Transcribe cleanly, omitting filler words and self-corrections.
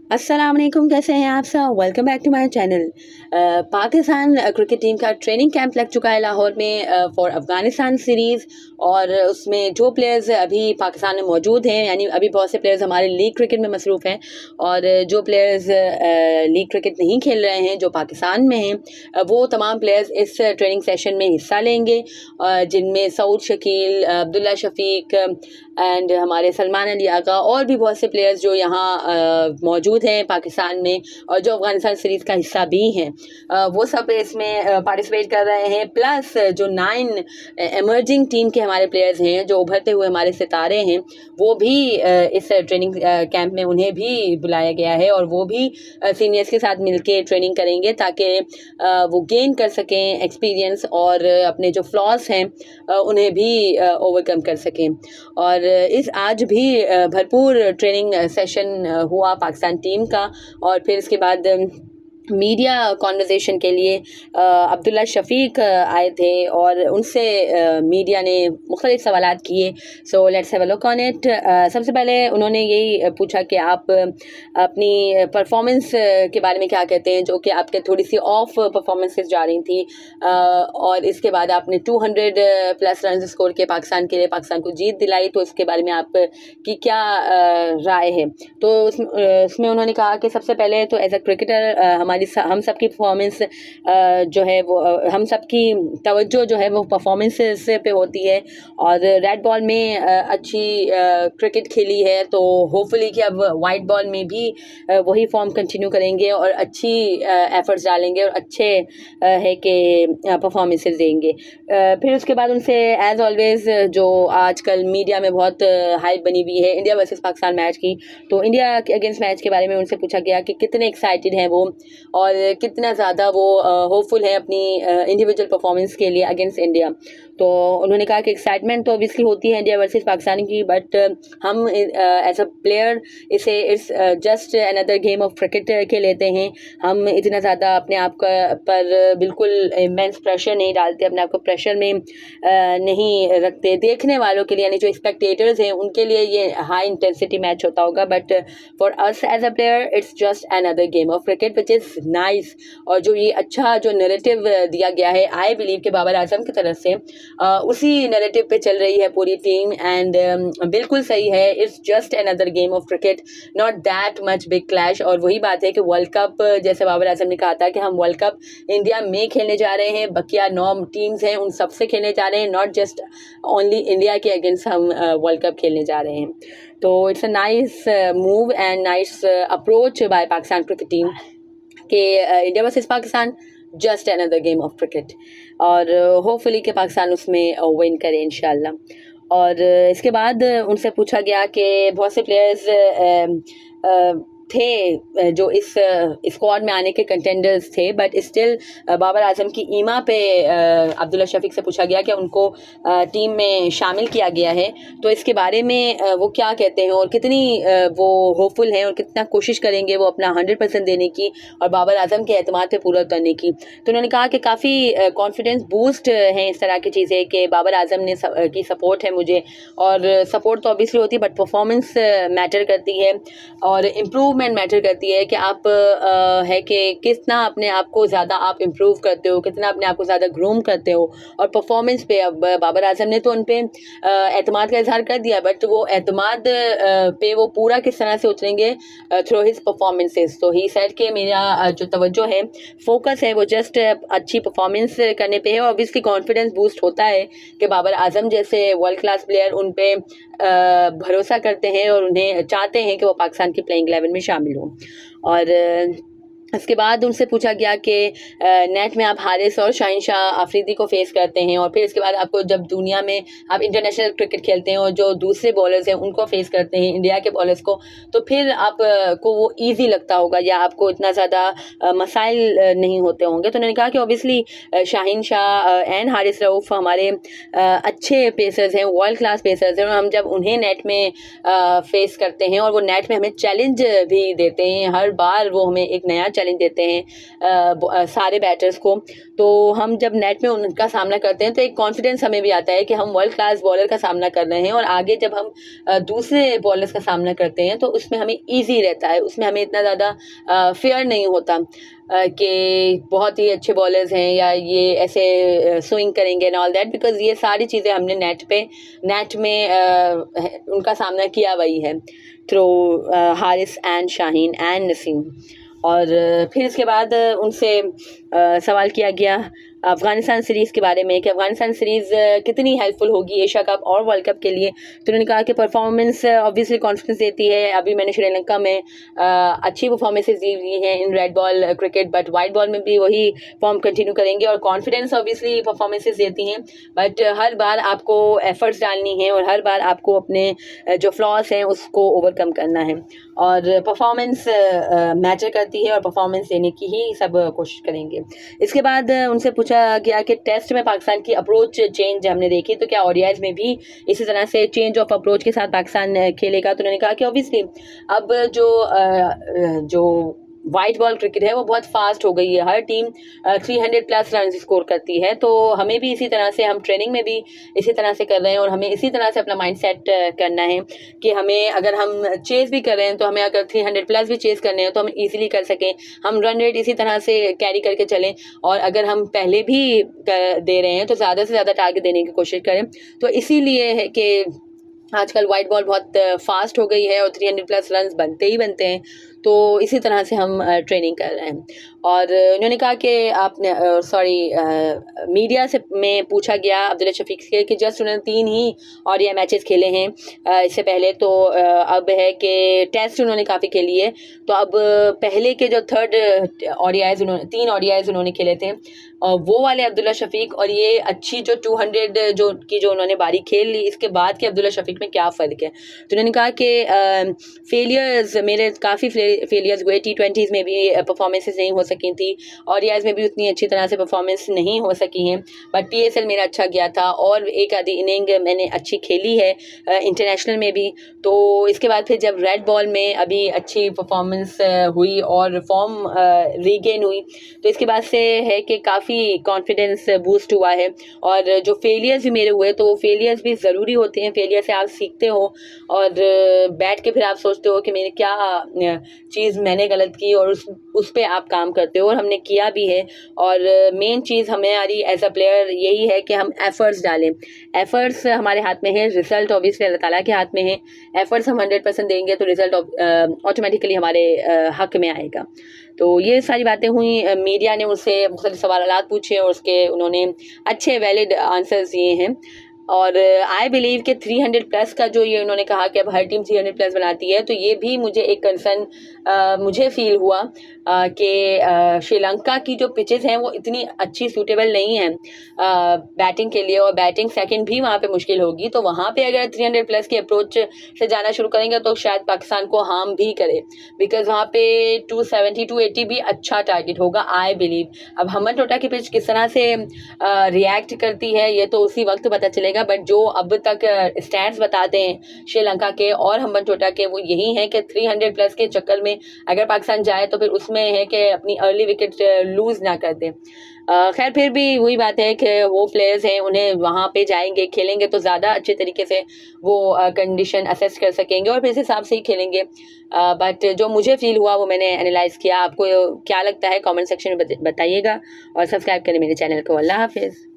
अस्सलाम वालेकुम, कैसे हैं आप सब। Welcome back to my channel. Pakistan cricket team का ट्रेनिंग कैंप लग चुका है लाहौर में फॉर अफ़गानिस्तान सीरीज़। और उसमें जो प्लेयर्स अभी पाकिस्तान में मौजूद हैं, यानी अभी बहुत से प्लेयर्स हमारे लीग क्रिकेट में मसरूफ़ हैं, और जो प्लेयर्स लीग क्रिकेट नहीं खेल रहे हैं जो पाकिस्तान में हैं, वो तमाम प्लेयर्स इस ट्रेनिंग सेशन में हिस्सा लेंगे, जिनमें सऊद शकील, अब्दुल्ला शफीक एंड हमारे सलमान अली आगा और भी बहुत से प्लेयर्स जो यहाँ मौजूद हैं पाकिस्तान में और जो अफ़गानिस्तान सीरीज़ का हिस्सा भी हैं, वो सब इसमें पार्टिसिपेट कर रहे हैं। प्लस जो 9 एमर्जिंग टीम के हमारे प्लेयर्स हैं, जो उभरते हुए हमारे सितारे हैं, वो भी इस ट्रेनिंग कैंप में उन्हें भी बुलाया गया है और वो भी सीनियर्स के साथ मिलके ट्रेनिंग करेंगे ताकि वो गेन कर सकें एक्सपीरियंस और अपने जो फ्लॉस हैं उन्हें भी ओवरकम कर सकें। और इस आज भी भरपूर ट्रेनिंग सेशन हुआ पाकिस्तान टीम का, और फिर इसके बाद मीडिया कॉन्वर्सेशन के लिए अब्दुल्ला शफीक आए थे और उनसे मीडिया ने मुख्तलिफ सवालात किए। So let's have a look on it. सबसे पहले उन्होंने यही पूछा कि आप अपनी परफॉर्मेंस के बारे में क्या कहते हैं, जो कि आपके थोड़ी सी ऑफ परफॉर्मेंसेस जा रही थी, और इसके बाद आपने 200 प्लस रन स्कोर के पाकिस्तान के लिए पाकिस्तान को जीत दिलाई। तो इसके बारे में आप की क्या राय है। तो उसमें उन्होंने कहा कि सबसे पहले तो एज अ क्रिकेटर हम सब की परफॉर्मेंस जो है वो हम सब की तवज्जो जो है वो परफॉर्मेंसेस पे होती है, और रेड बॉल में अच्छी क्रिकेट खेली है, तो होपफुली कि अब वाइट बॉल में भी वही फॉर्म कंटिन्यू करेंगे और अच्छी एफर्ट्स डालेंगे और अच्छे है कि परफॉर्मेंसेस देंगे। फिर उसके बाद उनसे एज ऑलवेज जो आजकल मीडिया में बहुत हाइप बनी हुई है इंडिया वर्सेस पाकिस्तान मैच की, तो इंडिया के अगेंस्ट मैच के बारे में उनसे पूछा गया कि कितने एक्साइटेड हैं वो और कितना ज़्यादा वो होपफुल है अपनी इंडिविजुअल परफॉर्मेंस के लिए अगेंस्ट इंडिया। तो उन्होंने कहा कि एक्साइटमेंट तो ऑब्वियसली होती है इंडिया वर्सेस पाकिस्तान की, बट हम एज अ प्लेयर इसे it's just another game of cricket के लेते हैं। हम इतना ज़्यादा अपने आप का पर बिल्कुल इमेंस प्रेशर नहीं डालते, अपने आप को प्रेशर में नहीं रखते। देखने वालों के लिए यानी जो स्पेक्टेटर्स हैं उनके लिए ये हाई इंटेंसिटी मैच होता होगा, but for us as a player it's just another game of cricket which is nice. और जो ये अच्छा जो नैरेटिव दिया गया है, आई बिलीव कि बाबर आजम की तरफ से उसी नैरेटिव पे चल रही है पूरी टीम, एंड बिल्कुल सही है। It's just another game of cricket, not that much big clash. और वही बात है कि वर्ल्ड कप, जैसे बाबर आजम ने कहा था कि हम वर्ल्ड कप इंडिया में खेलने जा रहे हैं, बकिया 9 टीम्स हैं उन सबसे खेलने जा रहे हैं, नॉट जस्ट ओनली इंडिया के अगेंस्ट हम वर्ल्ड कप खेलने जा रहे हैं। तो it's a nice move and nice approach by Pakistan cricket team कि India versus Pakistan just another game of cricket, और होपफुली कि पाकिस्तान उसमें विन करे इंशाल्लाह। और इसके बाद उनसे पूछा गया कि बहुत से प्लेयर्स थे जो इस स्क्वाड में आने के कंटेंडर्स थे, बट स्टिल बाबर आजम की ईमा पे अब्दुल्ला शफीक से पूछा गया कि उनको टीम में शामिल किया गया है, तो इसके बारे में वो क्या कहते हैं और कितनी वो होपफुल हैं और कितना कोशिश करेंगे वो अपना 100% देने की और बाबर आजम के एतमाद पे पूरा उतरने की। तो उन्होंने कहा कि काफ़ी कॉन्फिडेंस बूस्ट हैं इस तरह की चीज़ें कि बाबर आजम ने की सपोर्ट है मुझे, और सपोर्ट तो ऑब्वियसली होती है बट परफॉर्मेंस मैटर करती है और इम्प्रूवमेंट मैटर करती है कि आप है कि कितना अपने आप को ज़्यादा आप इम्प्रूव करते हो, कितना अपने आप को ज़्यादा ग्रूम करते हो। और परफॉर्मेंस पे अब बाबर आजम ने तो उन पे एतमाद का इजहार कर दिया, बट वो एतमाद पे वो पूरा किस तरह से उतरेंगे थ्रू हिज परफॉर्मेंसेस। तो ही सेड कि मेरा जो तवज्जो है, फोकस है, वो जस्ट अच्छी परफॉर्मेंस करने पे है। ऑब्वियसली कॉन्फिडेंस बूस्ट होता है कि बाबर आजम जैसे वर्ल्ड क्लास प्लेयर उन पे भरोसा करते हैं और उन्हें चाहते हैं कि वो पाकिस्तान की प्लेइंग 11 में शामिल हों। और इसके बाद उनसे पूछा गया कि नेट में आप हारिस और शाहीन शाह आफरीदी को फेस करते हैं, और फिर इसके बाद आपको जब दुनिया में आप इंटरनेशनल क्रिकेट खेलते हैं और जो दूसरे बॉलर्स हैं उनको फेस करते हैं इंडिया के बॉलर्स को, तो फिर आप को वो इजी लगता होगा या आपको इतना ज़्यादा मसाइल नहीं होते होंगे। तो उन्होंने कहा कि ऑब्वियसली शाहीन शाह एंड हारिस रऊफ़ हमारे अच्छे पेसर्स हैं, वर्ल्ड क्लास पेसर्स हैं, और हम जब उन्हें नेट में फेस करते हैं और वो नेट में हमें चैलेंज भी देते हैं, हर बार वो हमें एक नया चैलेंज देते हैं सारे बैटर्स को। तो हम जब नेट में उनका सामना करते हैं तो एक कॉन्फिडेंस हमें भी आता है कि हम वर्ल्ड क्लास बॉलर का सामना कर रहे हैं, और आगे जब हम दूसरे बॉलर्स का सामना करते हैं तो उसमें हमें ईजी रहता है, उसमें हमें इतना ज़्यादा फेयर नहीं होता कि बहुत ही अच्छे बॉलर्स हैं या ये ऐसे स्विंग करेंगे एंड ऑल दैट, बिकॉज ये सारी चीज़ें हमने नेट में उनका सामना किया वही है through Haris and Shaheen and Naseem. और फिर इसके बाद उनसे सवाल किया गया अफ़गानिस्तान सीरीज़ के बारे में कि अफ़गानिस्तान सीरीज़ कितनी हेल्पफुल होगी एशिया कप और वर्ल्ड कप के लिए। तो उन्होंने कहा कि परफॉर्मेंस ऑब्वियसली कॉन्फिडेंस देती है। अभी मैंने श्रीलंका में अच्छी परफॉर्मेंसेस दी हुई हैं in red ball cricket, but white ball में भी वही फॉर्म कंटिन्यू करेंगे, और कॉन्फिडेंस ऑब्वियसली परफॉर्मेंसेस देती हैं, बट हर बार आपको एफर्ट्स डालनी है और हर बार आपको अपने जो फ्लॉस हैं उसको ओवरकम करना है, और परफॉर्मेंस मैटर करती है और परफॉर्मेंस देने की ही सब कोशिश करेंगे। इसके बाद उनसे पूछा गया कि टेस्ट में पाकिस्तान की अप्रोच चेंज हमने देखी, तो क्या ओडीआईज में भी इसी तरह से चेंज ऑफ अप्रोच के साथ पाकिस्तान खेलेगा। तो उन्होंने कहा कि ऑब्वियसली अब जो वाइट बॉल क्रिकेट है वो बहुत फास्ट हो गई है, हर टीम 300+ रन स्कोर करती है, तो हमें भी इसी तरह से, हम ट्रेनिंग में भी इसी तरह से कर रहे हैं और हमें इसी तरह से अपना माइंड सेट करना है कि हमें, अगर हम चेस भी कर रहे हैं तो हमें अगर 300+ भी चेस करने हैं तो हम इजीली कर सकें, हम रन रेट इसी तरह से कैरी करके चलें, और अगर हम पहले भी दे रहे हैं तो ज़्यादा से ज़्यादा टारगेट देने की कोशिश करें। तो इसीलिए है कि आजकल वाइट बॉल बहुत फास्ट हो गई है और 300+ रन बनते ही बनते हैं, तो इसी तरह से हम ट्रेनिंग कर रहे हैं। और उन्होंने कहा कि आपने मीडिया से में पूछा गया अब्दुल्ला शफीक से कि जस्ट उन्होंने 3 ही ओडीआई मैचेस खेले हैं इससे पहले, तो अब है कि टेस्ट उन्होंने काफ़ी खेली है, तो अब पहले के जो 3 ओडीआईज उन्होंने खेले थे वो वाले अब्दुल्ला शफीक और ये अच्छी जो 200 जो उन्होंने बारी खेल ली, इसके बाद के अब्दुल्ला शफीक में क्या फ़र्क है। तो उन्होंने कहा कि फेलियर्स, मेरे काफ़ी फेलियर्स हुए, T20s में भी परफॉर्मेंसेस नहीं हो सकी थी, ओडीआईज में भी उतनी अच्छी तरह से परफॉर्मेंस नहीं हो सकी हैं, बट PSL मेरा अच्छा गया था और एक आधी इनिंग मैंने अच्छी खेली है इंटरनेशनल में भी। तो इसके बाद फिर जब रेड बॉल में अभी अच्छी परफॉर्मेंस हुई और फॉर्म रीगेन हुई, तो इसके बाद से है कि काफ़ी कॉन्फिडेंस बूस्ट हुआ है। और जो फेलियर्स भी मेरे हुए, तो वो फेलियर्स भी ज़रूरी होते हैं, फेलियर से आप सीखते हो और बैठ के फिर आप सोचते हो कि मैंने क्या चीज़ मैंने गलत की और उस पे आप काम करते हो, और हमने किया भी है। और मेन चीज़ हमारी एज अ प्लेयर यही है कि हम एफ़र्ट्स डालें, एफ़र्ट्स हमारे हाथ में है, रिज़ल्ट ऑब्वियसली अल्लाह ताला के हाथ में है। एफ़र्ट्स हम 100% देंगे तो रिज़ल्ट ऑटोमेटिकली हमारे हक़ में आएगा। तो ये सारी बातें हुई, मीडिया ने उससे मुख्तलिफ सवालात पूछे और उसके उन्होंने अच्छे वैलिड आंसर्स दिए हैं। और आई बिलीव कि 300+ का जो ये उन्होंने कहा कि अब हर टीम 300+ बनाती है, तो ये भी मुझे एक कंसर्न मुझे फ़ील हुआ कि श्रीलंका की जो पिचेस हैं वो इतनी अच्छी सूटेबल नहीं हैं बैटिंग के लिए, और बैटिंग सेकंड भी वहाँ पे मुश्किल होगी। तो वहाँ पे अगर 300+ की अप्रोच से जाना शुरू करेंगे तो शायद पाकिस्तान को हार्म भी करे, बिकॉज वहाँ पे 270 280 भी अच्छा टारगेट होगा आई बिलीव। अब हमन टोटा की पिच किस तरह से रिएक्ट करती है ये तो उसी वक्त पता चलेगा, बट जो अब तक स्टैट्स बताते हैं श्रीलंका के और हम्बन टोटा के वो यही है कि 300+ के चक्कर में अगर पाकिस्तान जाए तो फिर उसमें है कि अपनी अर्ली विकेट लूज़ ना कर दें। खैर फिर भी वही बात है कि वो प्लेयर्स हैं, उन्हें वहाँ पे जाएंगे खेलेंगे तो ज़्यादा अच्छे तरीके से वो कंडीशन असेस कर सकेंगे और फिर इस हिसाब से ही खेलेंगे। बट जो मुझे फील हुआ वो मैंने एनालाइज़ किया। आपको क्या लगता है कमेंट सेक्शन में बताइएगा और सब्सक्राइब करें मेरे चैनल को। अल्लाह हाफिज़।